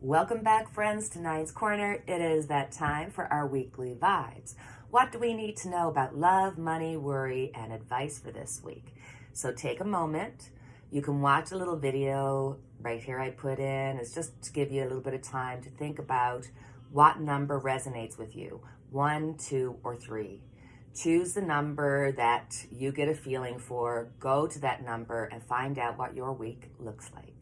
Welcome back, friends, to Nine's Corner. It is that time for our weekly vibes. What do we need to know about love, money, worry, and advice for this week? So take a moment. You can watch a little video right here I put in. It's just to give you a little bit of time to think about what number resonates with you, 1, 2, or 3. Choose the number that you get a feeling for, go to that number, and find out what your week looks like.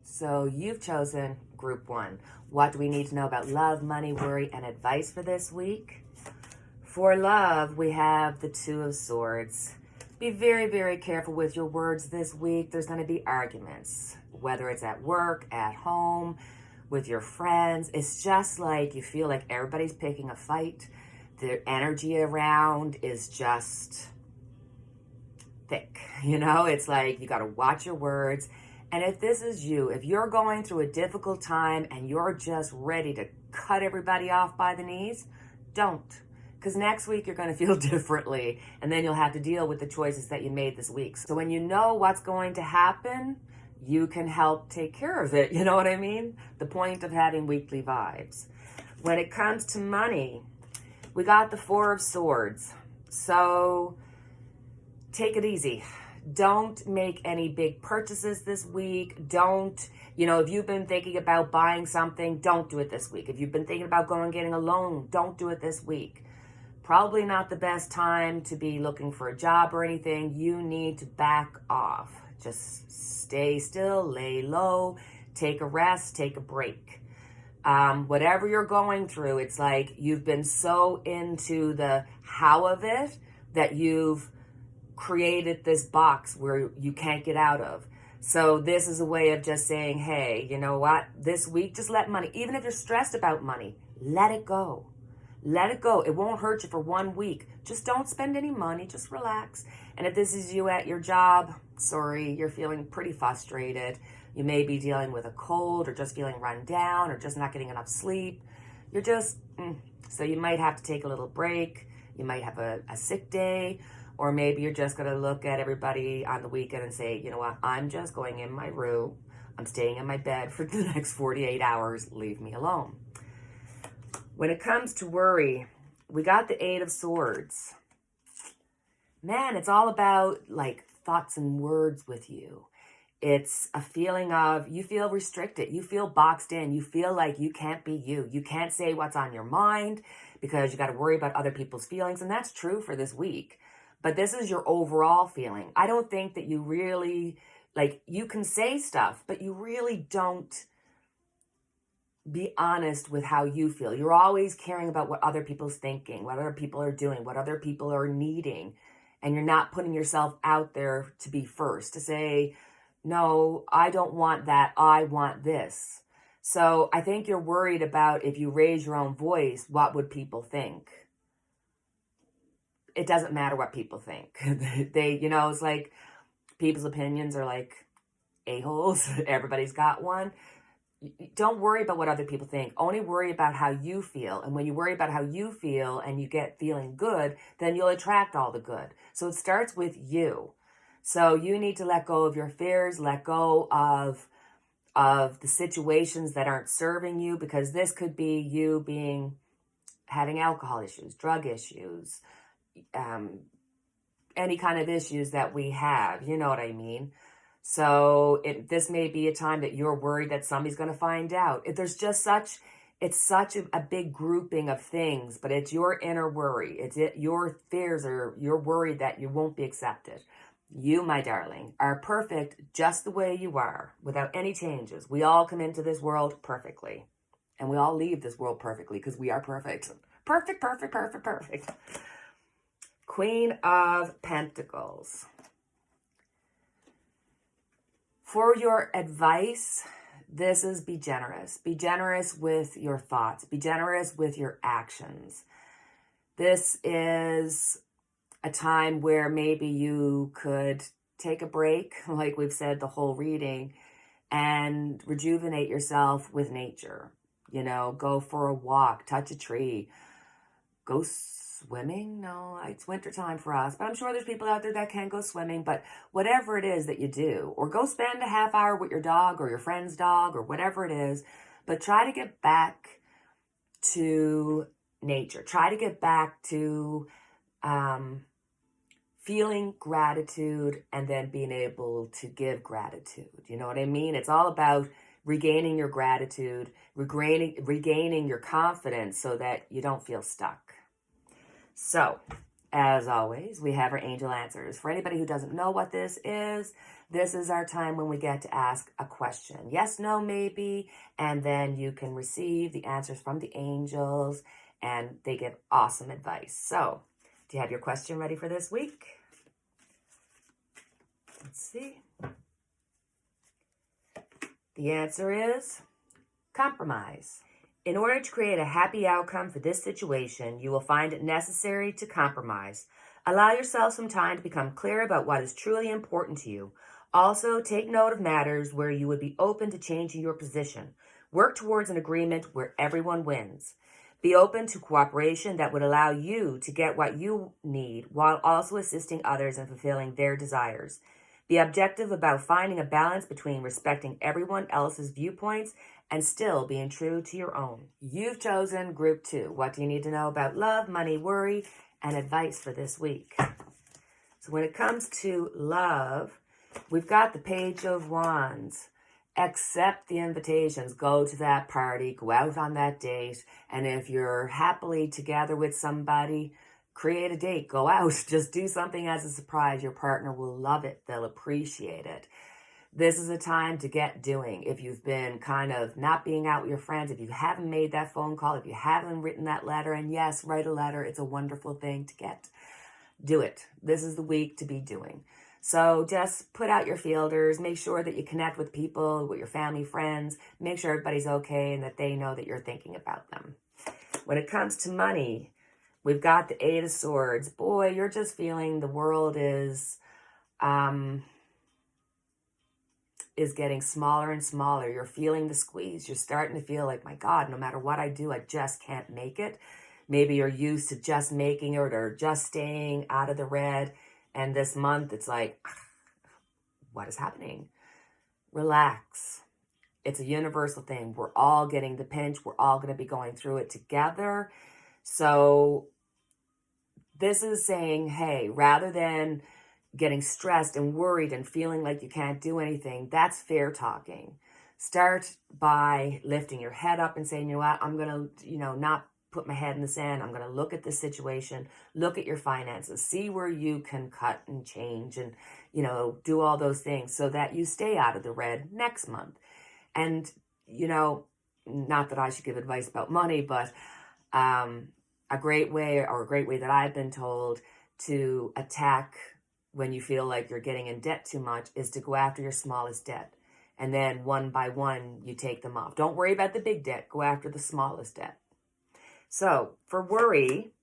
So you've chosen group 1. What do we need to know about love, money, worry, and advice for this week? For love, we have the 2 of Swords. Be very, very careful with your words this week. There's going to be arguments, whether it's at work, at home, with your friends. It's just like you feel like everybody's picking a fight. The energy around is just thick. It's like you got to watch your words. And if this is you, if you're going through a difficult time and you're just ready to cut everybody off by the knees, don't. Because next week you're going to feel differently, and then you'll have to deal with the choices that you made this week. So when you know what's going to happen, you can help take care of it. You know what I mean? The point of having weekly vibes. When it comes to money, we got the 4 of Swords. So take it easy. Don't make any big purchases this week. If you've been thinking about buying something, don't do it this week. If you've been thinking about going and getting a loan, don't do it this week. Probably not the best time to be looking for a job or anything. You need to back off. Just stay still, lay low, take a rest, take a break. Whatever you're going through, it's like you've been so into the how of it that you've created this box where you can't get out of. So this is a way of just saying, hey, you know what? This week, just let money, even if you're stressed about money, let it go. Let it go. It won't hurt you for 1 week. Just don't spend any money. Just relax. And if this is you at your job, sorry, you're feeling pretty frustrated. You may be dealing with a cold or just feeling run down or just not getting enough sleep. You're just, so you might have to take a little break. You might have a sick day. Or maybe you're just going to look at everybody on the weekend and say, you know what, I'm just going in my room. I'm staying in my bed for the next 48 hours. Leave me alone. When it comes to worry, we got the 8 of Swords. Man, it's all about like thoughts and words with you. It's a feeling of you feel restricted. You feel boxed in. You feel like you can't be you. You can't say what's on your mind because you got to worry about other people's feelings. And that's true for this week. But this is your overall feeling. I don't think that you really, you can say stuff, but you really don't be honest with how you feel. You're always caring about what other people's thinking, what other people are doing, what other people are needing. And you're not putting yourself out there to be first, to say, no, I don't want that. I want this. So I think you're worried about if you raise your own voice, what would people think? It doesn't matter what people think. It's like people's opinions are like a-holes. Everybody's got one. Don't worry about what other people think. Only worry about how you feel. And when you worry about how you feel and you get feeling good, then you'll attract all the good. So it starts with you. So you need to let go of your fears, let go of the situations that aren't serving you, because this could be you having alcohol issues, drug issues, any kind of issues that we have, you know what I mean? So this may be a time that you're worried that somebody's going to find out. There's just it's such a big grouping of things, but it's your inner worry. Your fears you're worried that you won't be accepted. You, my darling, are perfect just the way you are, without any changes. We all come into this world perfectly, and we all leave this world perfectly because we are perfect. Perfect, perfect, perfect, perfect. Queen of Pentacles. For your advice, this is be generous. Be generous with your thoughts. Be generous with your actions. This is a time where maybe you could take a break, like we've said the whole reading, and rejuvenate yourself with nature. You know, go for a walk, touch a tree, go swimming. No, it's wintertime for us, but I'm sure there's people out there that can go swimming. But whatever it is that you do, or go spend a half hour with your dog or your friend's dog or whatever it is, but try to get back to nature. Try to get back to feeling gratitude and then being able to give gratitude. You know what I mean? It's all about regaining your gratitude, regaining your confidence so that you don't feel stuck. So, as always, we have our angel answers. For anybody who doesn't know what this is our time when we get to ask a question. Yes, no, maybe, and then you can receive the answers from the angels, and they give awesome advice. So, do you have your question ready for this week? Let's see. The answer is compromise. In order to create a happy outcome for this situation, you will find it necessary to compromise. Allow yourself some time to become clear about what is truly important to you. Also, take note of matters where you would be open to changing your position. Work towards an agreement where everyone wins. Be open to cooperation that would allow you to get what you need while also assisting others in fulfilling their desires. Be objective about finding a balance between respecting everyone else's viewpoints and still being true to your own. You've chosen Group 2. What do you need to know about love, money, worry, and advice for this week? So when it comes to love, we've got the Page of Wands. Accept the invitations. Go to that party. Go out on that date. And if you're happily together with somebody, create a date. Go out. Just do something as a surprise. Your partner will love it. They'll appreciate it. This is a time to get doing. If you've been kind of not being out with your friends, if you haven't made that phone call, if you haven't written that letter, and yes, write a letter. It's a wonderful thing to get. Do it. This is the week to be doing. So just put out your feelers. Make sure that you connect with people, with your family, friends. Make sure everybody's okay and that they know that you're thinking about them. When it comes to money, we've got the Eight of Swords. Boy, you're just feeling the world is getting smaller and smaller. You're feeling the squeeze. You're starting to feel like, my God, no matter what I do, I just can't make it. Maybe you're used to just making it or just staying out of the red. And this month, it's like, what is happening? Relax. It's a universal thing. We're all getting the pinch. We're all going to be going through it together. So this is saying, hey, rather than getting stressed and worried and feeling like you can't do anything, that's fair talking. Start by lifting your head up and saying, you know what, I'm going to, not put my head in the sand. I'm going to look at the situation, look at your finances, see where you can cut and change and, do all those things so that you stay out of the red next month. And, not that I should give advice about money, but a great way that I've been told to attack when you feel like you're getting in debt too much is to go after your smallest debt. And then one by one, you take them off. Don't worry about the big debt. Go after the smallest debt. So for worry,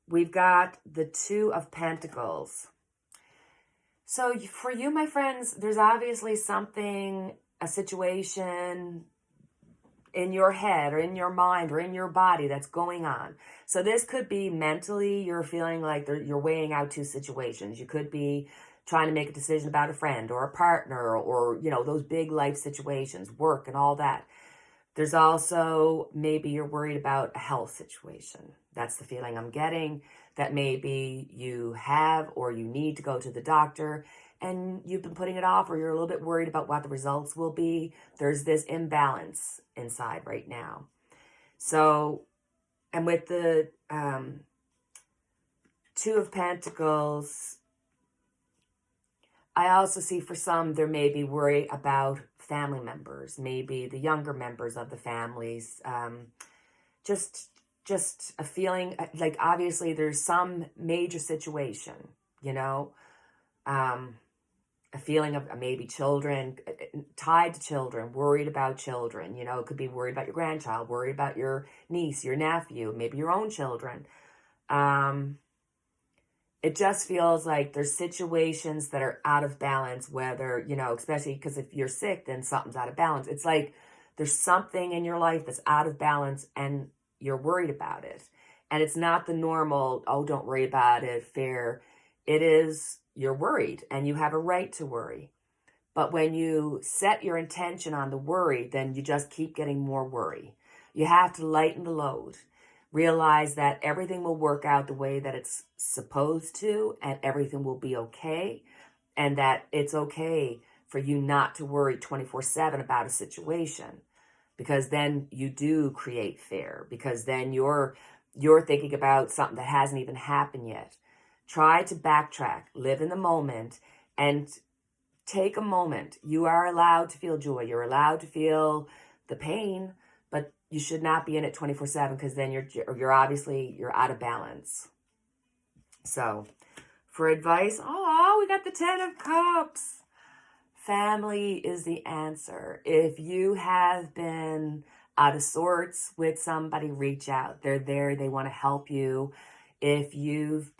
we've got the Two of Pentacles. So for you, my friends, there's obviously something, a situation in your head or in your mind or in your body that's going on. So this could be mentally, you're feeling like you're weighing out two situations. You could be trying to make a decision about a friend or a partner or, those big life situations, work and all that. There's also maybe you're worried about a health situation. That's the feeling I'm getting, that maybe you have or you need to go to the doctor and you've been putting it off or you're a little bit worried about what the results will be. There's this imbalance inside right now. So, and with the Two of Pentacles, I also see for some there may be worry about family members, maybe the younger members of the families, just a feeling like obviously there's some major situation, a feeling of maybe children, tied to children, worried about children. You know, it could be worried about your grandchild, worried about your niece, your nephew, maybe your own children. It just feels like there's situations that are out of balance, whether, you know, especially because if you're sick, then something's out of balance. It's like there's something in your life that's out of balance and you're worried about it. And it's not the normal, oh, don't worry about it, fair. It is, you're worried and you have a right to worry. But when you set your intention on the worry, then you just keep getting more worry. You have to lighten the load. Realize that everything will work out the way that it's supposed to, and everything will be okay, and that it's okay for you not to worry 24/7 about a situation, because then you do create fear, because then you're thinking about something that hasn't even happened yet. Try to backtrack, live in the moment, and take a moment. You are allowed to feel joy. You're allowed to feel the pain, but you should not be in it 24/7, because then you're obviously, you're out of balance. So for advice, oh, we got the 10 of Cups. Family is the answer. If you have been out of sorts with somebody, reach out. They're there. They want to help you. If you've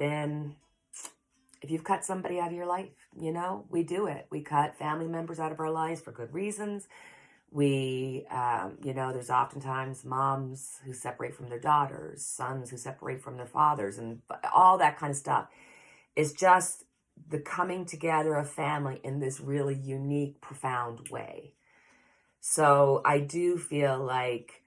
cut somebody out of your life, you know, we do it. We cut family members out of our lives for good reasons. We, you know, there's oftentimes moms who separate from their daughters, sons who separate from their fathers, and all that kind of stuff. It's just the coming together of family in this really unique, profound way. So I do feel like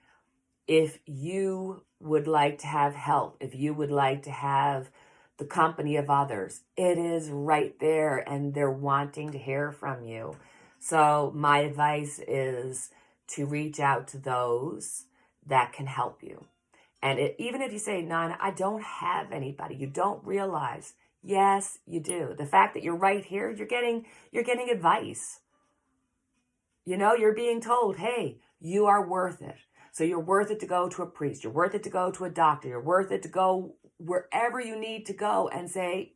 if you would like to have help, if you would like to have the company of others, it is right there, and they're wanting to hear from you. So my advice is to reach out to those that can help you. And even if you say, Nana, I don't have anybody, you don't realize, yes, you do. The fact that you're right here, you're getting advice. You know, you're being told, hey, you are worth it. So you're worth it to go to a priest. You're worth it to go to a doctor. You're worth it to go wherever you need to go and say,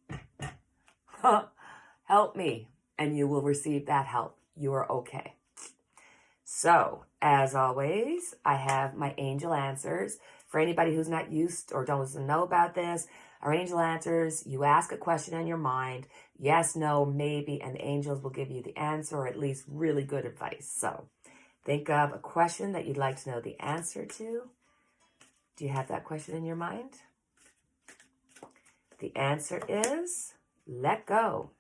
help me. And you will receive that help. You are okay. So, as always, I have my angel answers. For anybody who's not used or doesn't know about this, our angel answers, you ask a question in your mind, yes, no, maybe, and the angels will give you the answer, or at least really good advice. So, think of a question that you'd like to know the answer to. Do you have that question in your mind? The answer is, let go.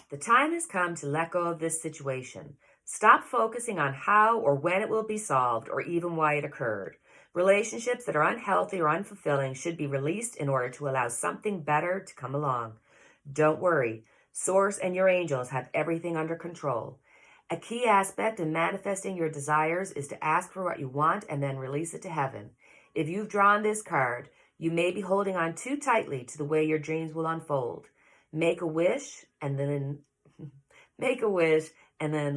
The time has come to let go of this situation. Stop focusing on how or when it will be solved, or even why it occurred. Relationships that are unhealthy or unfulfilling should be released in order to allow something better to come along. Don't worry. Source and your angels have everything under control. A key aspect in manifesting your desires is to ask for what you want and then release it to heaven. If you've drawn this card, you may be holding on too tightly to the way your dreams will unfold. Make a wish and then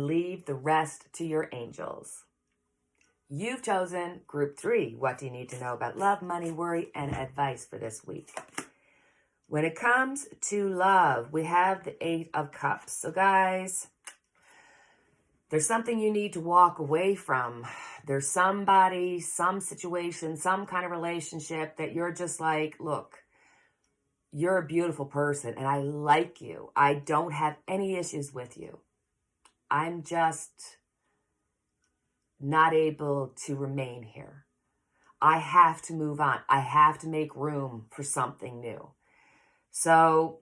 leave the rest to your angels. You've chosen Group 3. What do you need to know about love, money, worry, and advice for this week? When it comes to love, we have the 8 of Cups. So guys, there's something you need to walk away from. There's somebody, some situation, some kind of relationship that you're just like, look, you're a beautiful person and I like you. I don't have any issues with you. I'm just not able to remain here. I have to move on. I have to make room for something new. So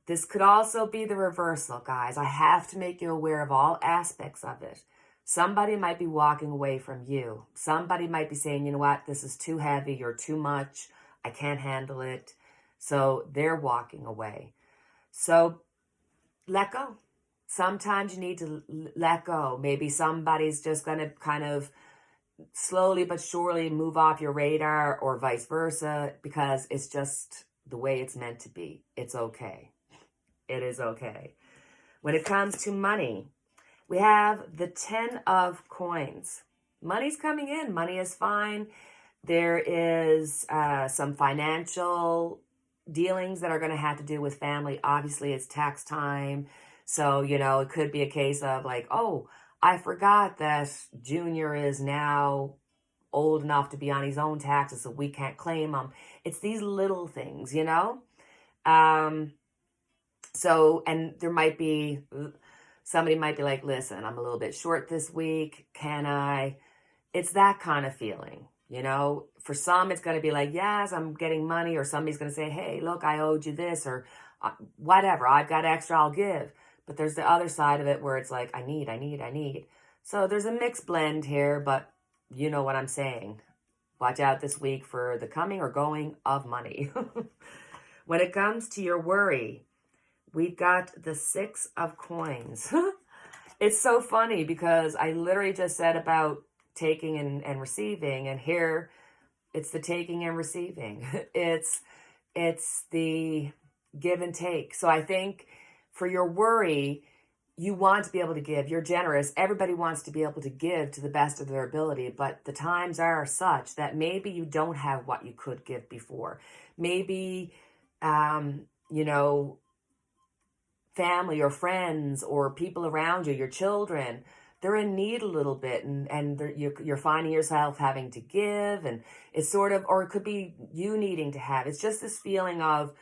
this could also be the reversal, guys. I have to make you aware of all aspects of it. Somebody might be walking away from you. Somebody might be saying, you know what, this is too heavy, you're too much, I can't handle it. So they're walking away. So let go. Sometimes you need to let go. Maybe somebody's just going to kind of slowly but surely move off your radar, or vice versa, because it's just the way it's meant to be. It's okay. It is okay. When it comes to money, we have the 10 of Coins. Money's coming in. Money is fine. There is some financial dealings that are going to have to do with family. Obviously, it's tax time. So, it could be a case of like, oh, I forgot that Junior is now old enough to be on his own taxes, so we can't claim him. It's these little things, So, and there might be, somebody might be like, listen, I'm a little bit short this week. Can I? It's that kind of feeling, For some, it's going to be like, yes, I'm getting money. Or somebody's going to say, hey, look, I owed you this. Or whatever, I've got extra, I'll give. But there's the other side of it where it's like, I need. So there's a mixed blend here, but you know what I'm saying. Watch out this week for the coming or going of money. When it comes to your worry, we've got the 6 of coins. It's so funny because I literally just said about taking and receiving, and here it's the taking and receiving. It's the give and take. So I think for your worry, you want to be able to give. You're generous. Everybody wants to be able to give to the best of their ability, but the times are such that maybe you don't have what you could give before. Maybe, family or friends or people around you, your children, they're in need a little bit, and you're finding yourself having to give, and it's sort of, or it could be you needing to have. It's just this feeling of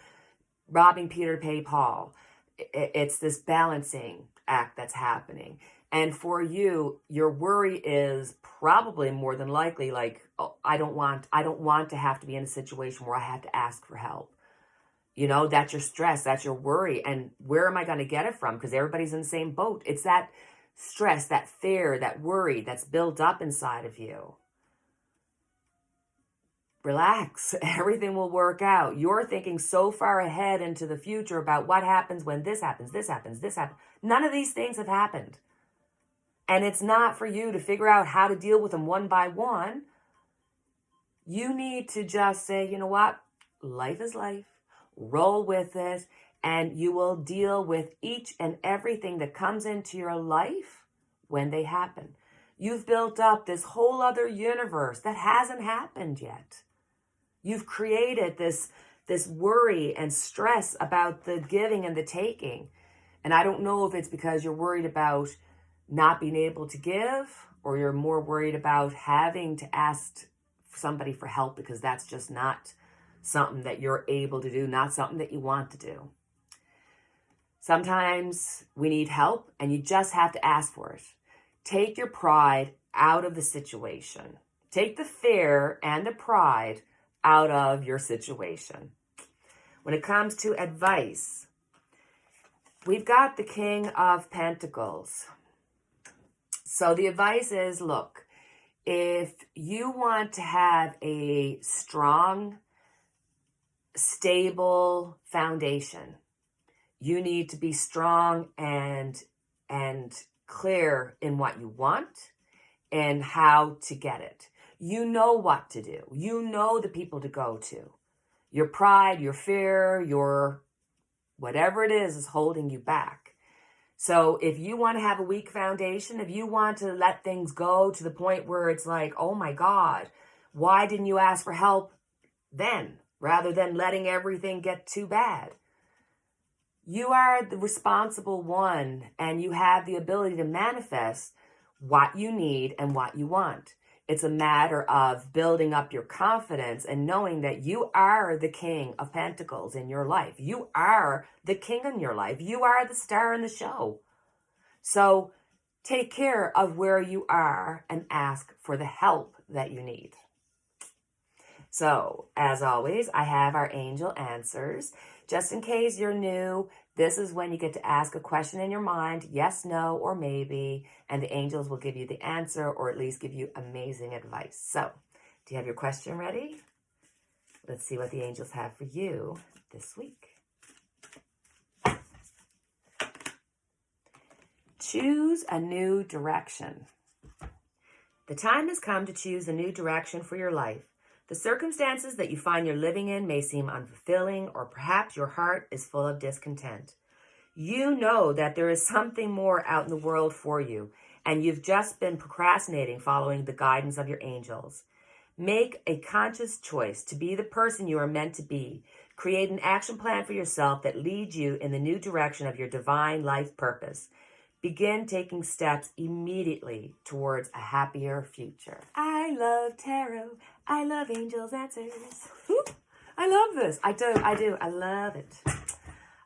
robbing Peter to pay Paul. It's this balancing act that's happening. And for you, your worry is probably more than likely like, oh, I don't want to have to be in a situation where I have to ask for help. That's your stress, that's your worry. And where am I going to get it from? Because everybody's in the same boat. It's that stress, that fear, that worry that's built up inside of you. Relax. Everything will work out. You're thinking so far ahead into the future about what happens when this happens. None of these things have happened. And it's not for you to figure out how to deal with them one by one. You need to just say, you know what? Life is life. Roll with it, and you will deal with each and everything that comes into your life when they happen. You've built up this whole other universe that hasn't happened yet. You've created this worry and stress about the giving and the taking. And I don't know if it's because you're worried about not being able to give, or you're more worried about having to ask somebody for help because that's just not something that you're able to do, not something that you want to do. Sometimes we need help and you just have to ask for it. Take your pride out of the situation. Take the fear and the pride out of your situation. When it comes to advice, we've got the King of Pentacles. So the advice is, look, if you want to have a strong, stable foundation, you need to be strong and clear in what you want and how to get it. You know what to do. You know the people to go to. Your pride, your fear, your whatever it is holding you back. So if you want to have a weak foundation, if you want to let things go to the point where it's like, oh my God, why didn't you ask for help then? Rather than letting everything get too bad. You are the responsible one, and you have the ability to manifest what you need and what you want. It's a matter of building up your confidence and knowing that you are the King of Pentacles in your life. You are the king in your life. You are the star in the show. So take care of where you are and ask for the help that you need. So, as always, I have our angel answers. Just in case you're new, this is when you get to ask a question in your mind, yes, no, or maybe, and the angels will give you the answer or at least give you amazing advice. So, do you have your question ready? Let's see what the angels have for you this week. Choose a new direction. The time has come to choose a new direction for your life. The circumstances that you find you're living in may seem unfulfilling, or perhaps your heart is full of discontent. You know that there is something more out in the world for you, and you've just been procrastinating following the guidance of your angels. Make a conscious choice to be the person you are meant to be. Create an action plan for yourself that leads you in the new direction of your divine life purpose. Begin taking steps immediately towards a happier future. I love tarot. I love angels' answers. I love this. I do. I love it.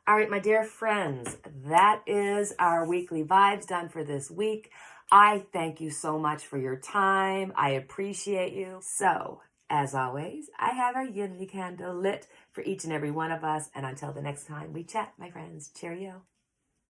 All right, my dear friends, that is our weekly vibes done for this week. I thank you so much for your time. I appreciate you. So, as always, I have our unity candle lit for each and every one of us. And until the next time we chat, my friends, cheerio.